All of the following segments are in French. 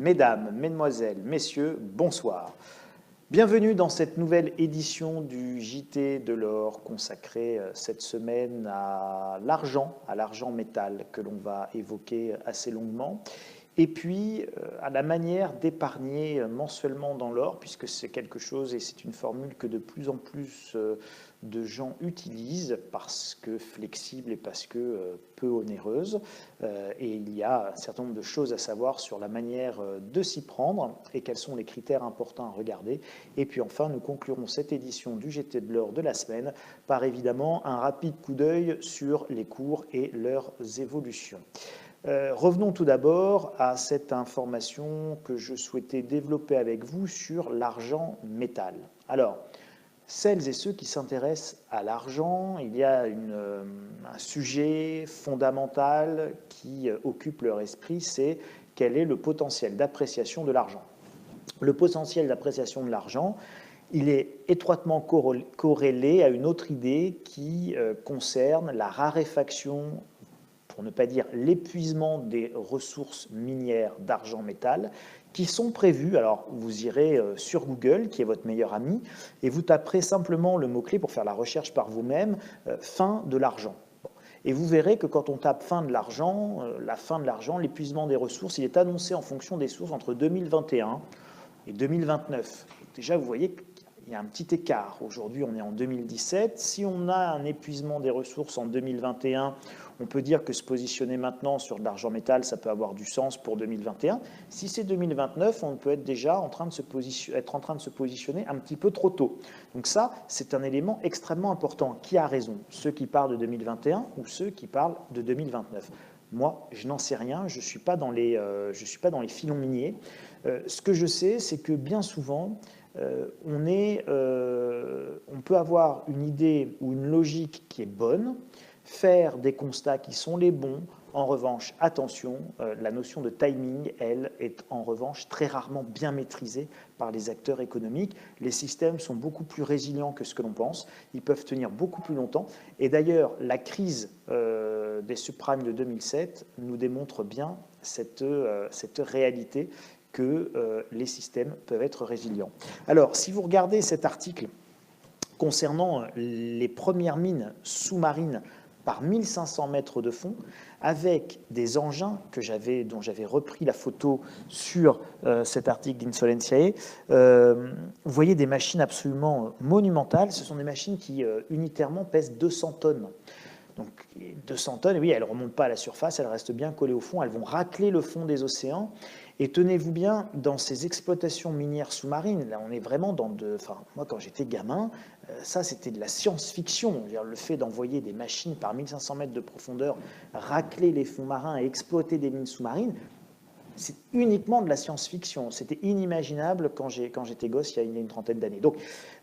Mesdames, Mesdemoiselles, Messieurs, bonsoir. Bienvenue dans cette nouvelle édition du JT de l'or consacrée cette semaine à l'argent métal que l'on va évoquer assez longuement. Et puis à la manière d'épargner mensuellement dans l'or, puisque c'est quelque chose et c'est une formule que de plus en plus de gens utilisent parce que flexible et parce que peu onéreuse. Et il y a un certain nombre de choses à savoir sur la manière de s'y prendre et quels sont les critères importants à regarder. Et puis enfin, nous conclurons cette édition du JT de l'or de la semaine par évidemment un rapide coup d'œil sur les cours et leurs évolutions. Revenons tout d'abord à cette information que je souhaitais développer avec vous sur l'argent métal. Alors, celles et ceux qui s'intéressent à l'argent, il y a un sujet fondamental qui occupe leur esprit, c'est quel est le potentiel d'appréciation de l'argent. Le potentiel d'appréciation de l'argent, il est étroitement corrélé à une autre idée qui concerne la raréfaction, pour ne pas dire l'épuisement des ressources minières d'argent-métal qui sont prévues. Alors, vous irez sur Google, qui est votre meilleur ami, et vous taperez simplement le mot-clé pour faire la recherche par vous-même, fin de l'argent. Et vous verrez que quand on tape fin de l'argent, la fin de l'argent, l'épuisement des ressources, il est annoncé en fonction des sources entre 2021 et 2029. Déjà, vous voyez qu'il y a un petit écart. Aujourd'hui, on est en 2017. Si on a un épuisement des ressources en 2021, on peut dire que se positionner maintenant sur de l'argent métal, ça peut avoir du sens pour 2021. Si c'est 2029, on peut être déjà en train de se positionner un petit peu trop tôt. Donc ça, c'est un élément extrêmement important. Qui a raison? Ceux qui parlent de 2021 ou ceux qui parlent de 2029? Moi, je n'en sais rien, je ne suis pas dans les filons miniers. Ce que je sais, c'est que bien souvent, on peut avoir une idée ou une logique qui est bonne, faire des constats qui sont les bons. En revanche, attention, la notion de timing, elle, est en revanche très rarement bien maîtrisée par les acteurs économiques. Les systèmes sont beaucoup plus résilients que ce que l'on pense. Ils peuvent tenir beaucoup plus longtemps. Et d'ailleurs, la crise des subprimes de 2007 nous démontre bien cette réalité que les systèmes peuvent être résilients. Alors, si vous regardez cet article concernant les premières mines sous-marines par 1500 mètres de fond, avec des engins dont j'avais repris la photo sur cet article d'Insolentiae. Vous voyez des machines absolument monumentales. Ce sont des machines qui unitairement pèsent 200 tonnes. Donc 200 tonnes, oui, elles ne remontent pas à la surface, elles restent bien collées au fond, elles vont racler le fond des océans. Et tenez-vous bien, dans ces exploitations minières sous-marines, là on est vraiment moi quand j'étais gamin, ça c'était de la science-fiction. Le fait d'envoyer des machines par 1500 mètres de profondeur, racler les fonds marins et exploiter des mines sous-marines, c'est uniquement de la science-fiction. C'était inimaginable quand j'étais gosse, il y a une trentaine d'années. Donc,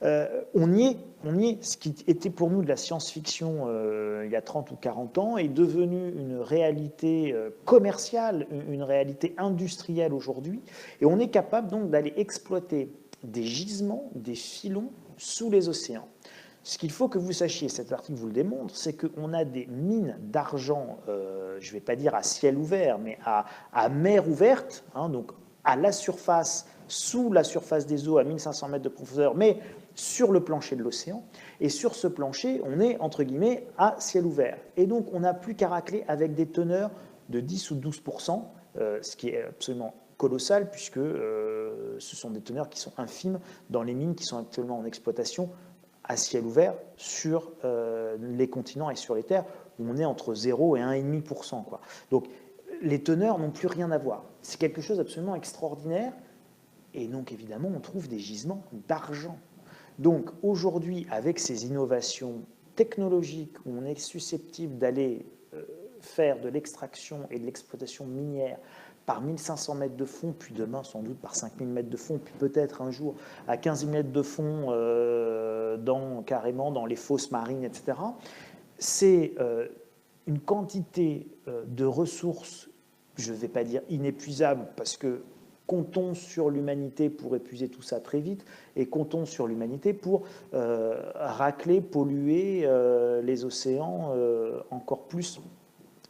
on y est. Ce qui était pour nous de la science-fiction il y a 30 ou 40 ans est devenu une réalité commerciale, une réalité industrielle aujourd'hui. Et on est capable donc d'aller exploiter des gisements, des filons sous les océans. Ce qu'il faut que vous sachiez, cet article vous le démontre, c'est qu'on a des mines d'argent, je ne vais pas dire à ciel ouvert, mais à mer ouverte, donc à la surface, sous la surface des eaux, à 1500 mètres de profondeur, mais sur le plancher de l'océan. Et sur ce plancher, on est, entre guillemets, à ciel ouvert. Et donc, on n'a plus qu'à racler avec des teneurs de 10 ou 12%, ce qui est absolument colossal, puisque ce sont des teneurs qui sont infimes dans les mines qui sont actuellement en exploitation à ciel ouvert sur les continents et sur les terres, où on est entre 0 et 1,5%. Donc, les teneurs n'ont plus rien à voir. C'est quelque chose d'absolument extraordinaire. Et donc, évidemment, on trouve des gisements d'argent. Donc, aujourd'hui, avec ces innovations technologiques, où on est susceptible d'aller faire de l'extraction et de l'exploitation minière par 1500 mètres de fond, puis demain sans doute par 5000 mètres de fond, puis peut-être un jour à 15 000 mètres de fond carrément dans les fosses marines, etc. C'est une quantité de ressources, je ne vais pas dire inépuisable, parce que comptons sur l'humanité pour épuiser tout ça très vite, et comptons sur l'humanité pour racler, polluer les océans encore plus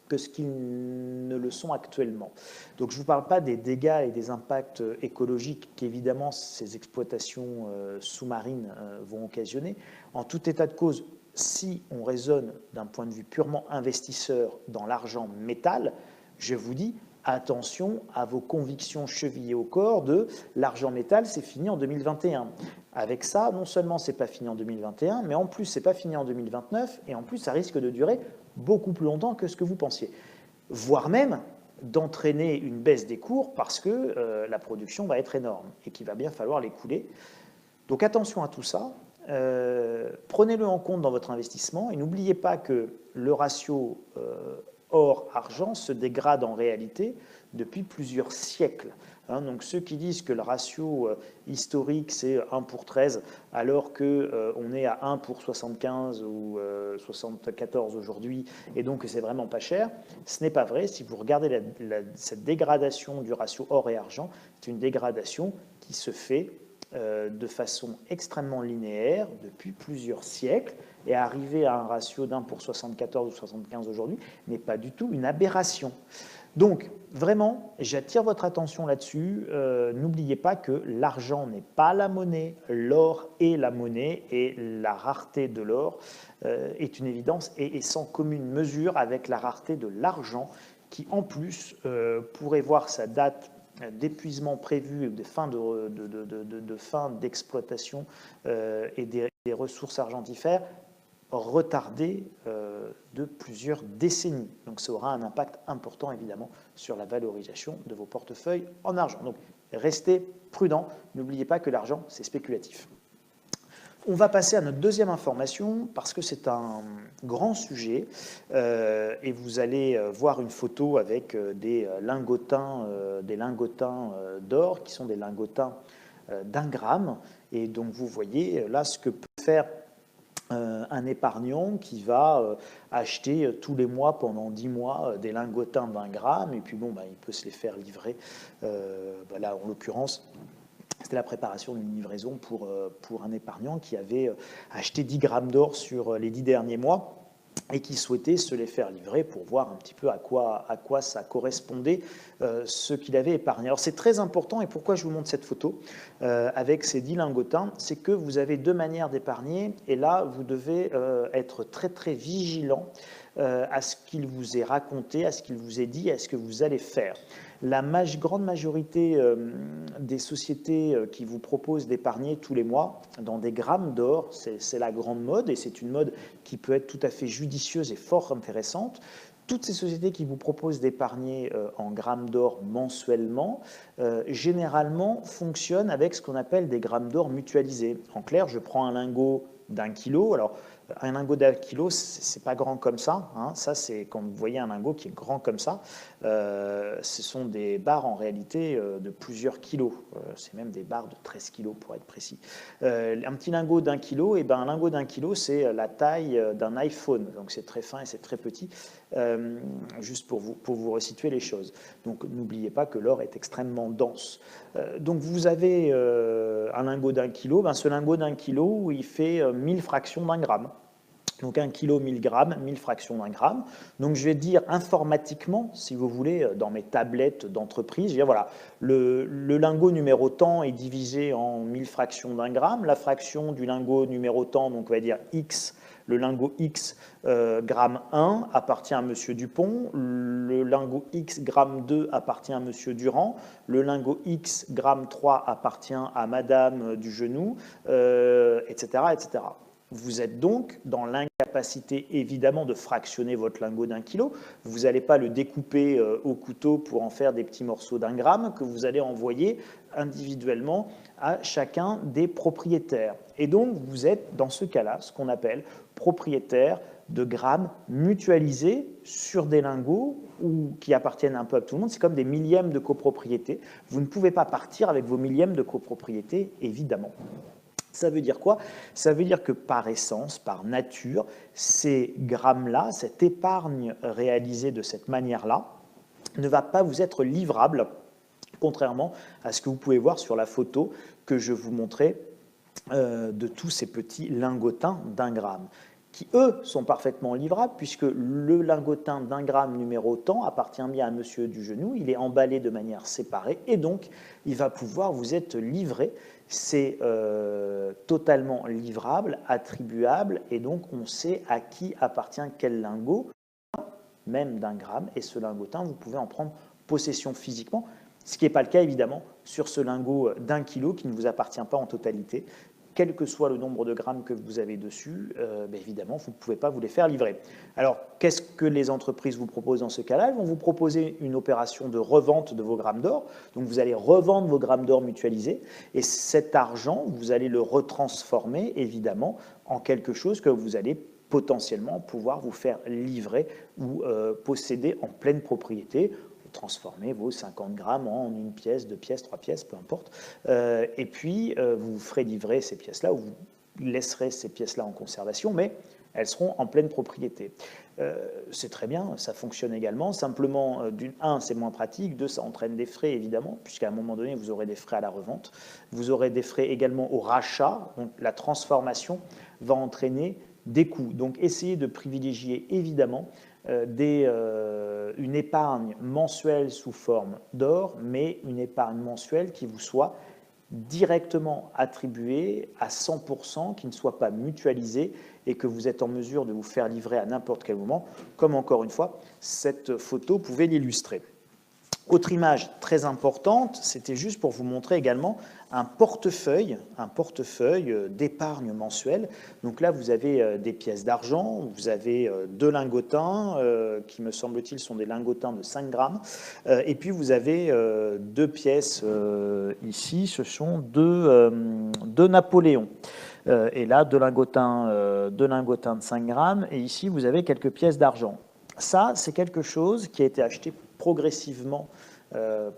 que ce qu'ils ne le sont actuellement. Donc je ne vous parle pas des dégâts et des impacts écologiques qu'évidemment ces exploitations sous-marines vont occasionner. En tout état de cause, si on raisonne d'un point de vue purement investisseur dans l'argent métal, je vous dis, attention à vos convictions chevillées au corps de l'argent métal, c'est fini en 2021. Avec ça, non seulement c'est pas fini en 2021, mais en plus c'est pas fini en 2029, et en plus ça risque de durer beaucoup plus longtemps que ce que vous pensiez. Voire même d'entraîner une baisse des cours parce que la production va être énorme et qu'il va bien falloir l'écouler. Donc attention à tout ça. Prenez-le en compte dans votre investissement et n'oubliez pas que le ratio or-argent se dégrade en réalité depuis plusieurs siècles. Donc ceux qui disent que le ratio historique c'est 1 pour 13 alors qu'on est à 1 pour 75 ou 74 aujourd'hui et donc c'est vraiment pas cher, ce n'est pas vrai. Si vous regardez cette dégradation du ratio or et argent, c'est une dégradation qui se fait de façon extrêmement linéaire depuis plusieurs siècles, et arriver à un ratio d'1 pour 74 ou 75 aujourd'hui n'est pas du tout une aberration. Donc, vraiment, j'attire votre attention là-dessus. N'oubliez pas que l'argent n'est pas la monnaie, l'or est la monnaie, et la rareté de l'or est une évidence et est sans commune mesure avec la rareté de l'argent, qui en plus pourrait voir sa date d'épuisement prévu, de fin d'exploitation et des ressources argentifères retardées de plusieurs décennies. Donc ça aura un impact important évidemment sur la valorisation de vos portefeuilles en argent. Donc restez prudents, n'oubliez pas que l'argent c'est spéculatif. On va passer à notre deuxième information parce que c'est un grand sujet et vous allez voir une photo avec des lingotins d'or qui sont des lingotins d'1 gramme. Et donc vous voyez là ce que peut faire un épargnant qui va acheter tous les mois pendant 10 mois des lingotins d'1 gramme et puis bon, il peut se les faire livrer. Là en l'occurrence, c'était la préparation d'une livraison pour un épargnant qui avait acheté 10 grammes d'or sur les 10 derniers mois et qui souhaitait se les faire livrer pour voir un petit peu à quoi ça correspondait ce qu'il avait épargné. Alors c'est très important, et pourquoi je vous montre cette photo avec ces 10 lingotins, c'est que vous avez deux manières d'épargner, et là vous devez être très très vigilant à ce qu'il vous est raconté, à ce qu'il vous est dit, à ce que vous allez faire. La grande majorité des sociétés qui vous proposent d'épargner tous les mois dans des grammes d'or, c'est la grande mode, et c'est une mode qui peut être tout à fait judicieuse et fort intéressante. Toutes ces sociétés qui vous proposent d'épargner en grammes d'or mensuellement, généralement fonctionnent avec ce qu'on appelle des grammes d'or mutualisés. En clair, je prends un lingot d'1 kilo. Alors, un lingot d'1 kilo, c'est pas grand comme ça. Ça, c'est quand vous voyez un lingot qui est grand comme ça. Ce sont des barres en réalité de plusieurs kilos. C'est même des barres de 13 kilos pour être précis. Un petit lingot d'1 kilo, un lingot d'1 kilo, c'est la taille d'un iPhone. Donc c'est très fin et c'est très petit. Juste pour vous resituer les choses. Donc n'oubliez pas que l'or est extrêmement dense. Donc vous avez un lingot d'1 kilo. Ce lingot d'1 kilo, il fait 1000 fractions d'1 gramme. Donc 1 kg, 1000 grammes, 1000 fractions d'1 gramme. Donc je vais dire informatiquement, si vous voulez, dans mes tablettes d'entreprise, je vais dire voilà, le lingot numéro tant est divisé en 1000 fractions d'1 gramme. La fraction du lingot numéro tant, donc on va dire X, le lingot X gramme 1 appartient à M. Dupont, le lingot X gramme 2 appartient à M. Durand, le lingot X gramme 3 appartient à Madame Dugenou, etc., etc. Vous êtes donc dans l'incapacité évidemment de fractionner votre lingot d'1 kilo. Vous n'allez pas le découper au couteau pour en faire des petits morceaux d'1 gramme que vous allez envoyer individuellement à chacun des propriétaires. Et donc vous êtes dans ce cas-là ce qu'on appelle propriétaire de grammes mutualisés sur des lingots ou qui appartiennent un peu à tout le monde. C'est comme des millièmes de copropriété. Vous ne pouvez pas partir avec vos millièmes de copropriété, évidemment. Ça veut dire quoi? Ça veut dire que par essence, par nature, ces grammes-là, cette épargne réalisée de cette manière-là, ne va pas vous être livrable, contrairement à ce que vous pouvez voir sur la photo que je vous montrais de tous ces petits lingotins d'1 gramme, qui, eux, sont parfaitement livrables, puisque le lingotin d'1 gramme numéro tant appartient bien à monsieur du genou, il est emballé de manière séparée, et donc il va pouvoir vous être livré. C'est totalement livrable, attribuable, et donc on sait à qui appartient quel lingot, même d'1 gramme, et ce lingotin, vous pouvez en prendre possession physiquement, ce qui n'est pas le cas évidemment sur ce lingot d'1 kilo qui ne vous appartient pas en totalité. Quel que soit le nombre de grammes que vous avez dessus, évidemment, vous ne pouvez pas vous les faire livrer. Alors, qu'est-ce que les entreprises vous proposent dans ce cas-là? Elles vont vous proposer une opération de revente de vos grammes d'or. Donc, vous allez revendre vos grammes d'or mutualisés et cet argent, vous allez le retransformer, évidemment, en quelque chose que vous allez potentiellement pouvoir vous faire livrer ou posséder en pleine propriété. Transformer vos 50 grammes en une pièce, 2 pièces, 3 pièces, peu importe. Et puis, vous ferez livrer ces pièces-là, ou vous laisserez ces pièces-là en conservation, mais elles seront en pleine propriété. C'est très bien, ça fonctionne également. Simplement, un, c'est moins pratique. Deux, ça entraîne des frais, évidemment, puisqu'à un moment donné, vous aurez des frais à la revente. Vous aurez des frais également au rachat. Donc, la transformation va entraîner des coûts. Donc, essayez de privilégier, évidemment, une épargne mensuelle sous forme d'or, mais une épargne mensuelle qui vous soit directement attribuée à 100%, qui ne soit pas mutualisée et que vous êtes en mesure de vous faire livrer à n'importe quel moment, comme encore une fois, cette photo pouvait l'illustrer. Autre image très importante, c'était juste pour vous montrer également un portefeuille d'épargne mensuelle. Donc là, vous avez des pièces d'argent, vous avez deux lingotins, qui me semble-t-il sont des lingotins de 5 grammes, et puis vous avez deux pièces ici, ce sont deux Napoléons. Et là, deux lingotins de 5 grammes, et ici, vous avez quelques pièces d'argent. Ça, c'est quelque chose qui a été acheté progressivement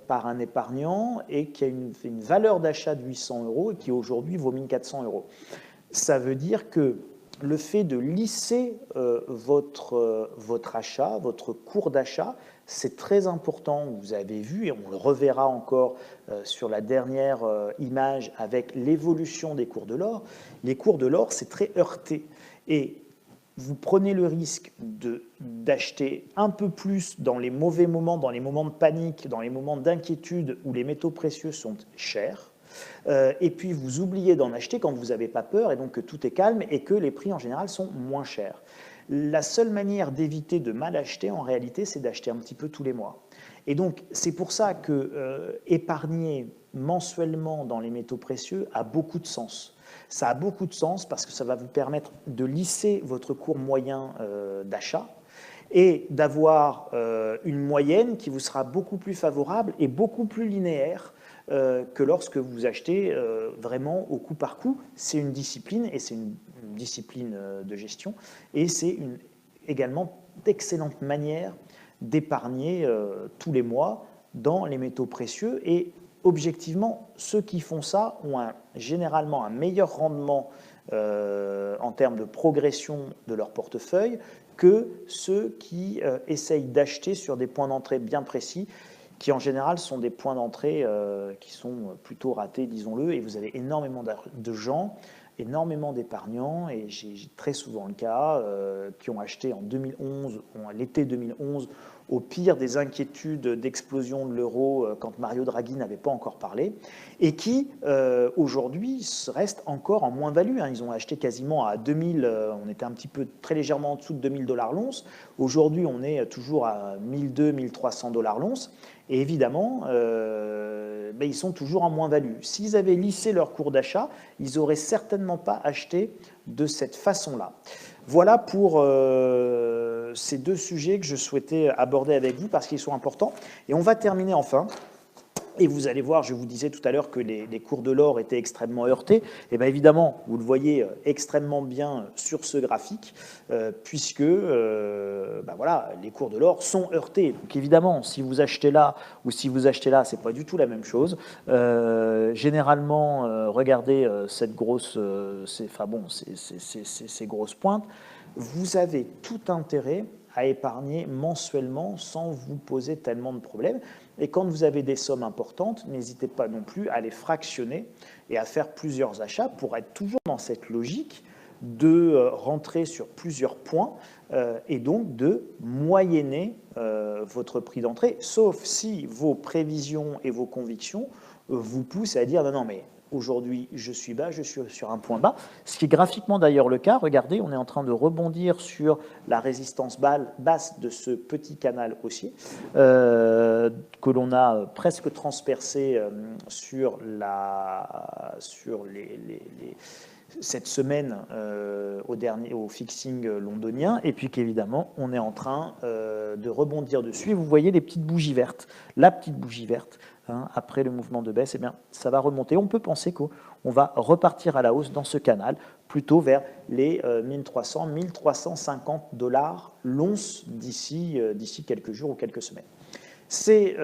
par un épargnant et qui a une valeur d'achat de 800 € et qui aujourd'hui vaut 1400 €. Ça veut dire que le fait de lisser votre achat, votre cours d'achat, c'est très important. Vous avez vu, et on le reverra encore sur la dernière image avec l'évolution des cours de l'or. Les cours de l'or, c'est très heurté. Et vous prenez le risque d'acheter un peu plus dans les mauvais moments, dans les moments de panique, dans les moments d'inquiétude où les métaux précieux sont chers, et puis vous oubliez d'en acheter quand vous n'avez pas peur et donc que tout est calme et que les prix en général sont moins chers. La seule manière d'éviter de mal acheter, en réalité, c'est d'acheter un petit peu tous les mois. Et donc, c'est pour ça que épargner mensuellement dans les métaux précieux a beaucoup de sens. Ça a beaucoup de sens parce que ça va vous permettre de lisser votre cours moyen d'achat et d'avoir une moyenne qui vous sera beaucoup plus favorable et beaucoup plus linéaire que lorsque vous achetez vraiment au coup par coup. C'est une discipline et c'est une discipline de gestion et c'est également d'excellente manière d'épargner tous les mois dans les métaux précieux. Et objectivement, ceux qui font ça ont généralement un meilleur rendement en termes de progression de leur portefeuille que ceux qui essayent d'acheter sur des points d'entrée bien précis, qui en général sont des points d'entrée qui sont plutôt ratés, disons-le, et vous avez énormément de gens, énormément d'épargnants, et j'ai très souvent le cas, qui ont acheté en 2011, l'été 2011, au pire des inquiétudes d'explosion de l'euro quand Mario Draghi n'avait pas encore parlé, et qui aujourd'hui restent encore en moins-value. Ils ont acheté quasiment à 2000, on était un petit peu très légèrement en dessous de 2000 $ l'once. Aujourd'hui, on est toujours à 1200, 1300 $ l'once. Et évidemment, ils sont toujours en moins-value. S'ils avaient lissé leur cours d'achat, ils n'auraient certainement pas acheté de cette façon-là. Voilà pour ces deux sujets que je souhaitais aborder avec vous parce qu'ils sont importants. Et on va terminer enfin. Et vous allez voir, je vous disais tout à l'heure que les cours de l'or étaient extrêmement heurtés. Et bien évidemment, vous le voyez extrêmement bien sur ce graphique, puisque voilà, les cours de l'or sont heurtés. Donc évidemment, si vous achetez là ou si vous achetez là, c'est pas du tout la même chose. Généralement, regardez cette grosse, ces grosses pointes. Vous avez tout intérêt à épargner mensuellement sans vous poser tellement de problèmes. Et quand vous avez des sommes importantes, n'hésitez pas non plus à les fractionner et à faire plusieurs achats pour être toujours dans cette logique de rentrer sur plusieurs points et donc de moyenner votre prix d'entrée, sauf si vos prévisions et vos convictions vous poussent à dire non, mais aujourd'hui, je suis bas, je suis sur un point bas, ce qui est graphiquement d'ailleurs le cas. Regardez, on est en train de rebondir sur la résistance basse de ce petit canal haussier que l'on a presque transpercé sur cette semaine au fixing londonien, et puis qu'évidemment, on est en train de rebondir dessus. Et vous voyez les petites bougies vertes. La petite bougie verte, après le mouvement de baisse, eh bien, ça va remonter. On peut penser qu'on va repartir à la hausse dans ce canal, plutôt vers les 1300, 1350 $ l'once d'ici quelques jours ou quelques semaines. C'est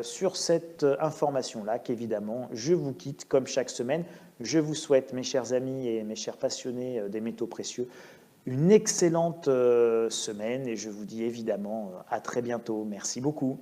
sur cette information-là qu'évidemment, je vous quitte comme chaque semaine. Je vous souhaite, mes chers amis et mes chers passionnés des métaux précieux, une excellente semaine et je vous dis évidemment à très bientôt. Merci beaucoup.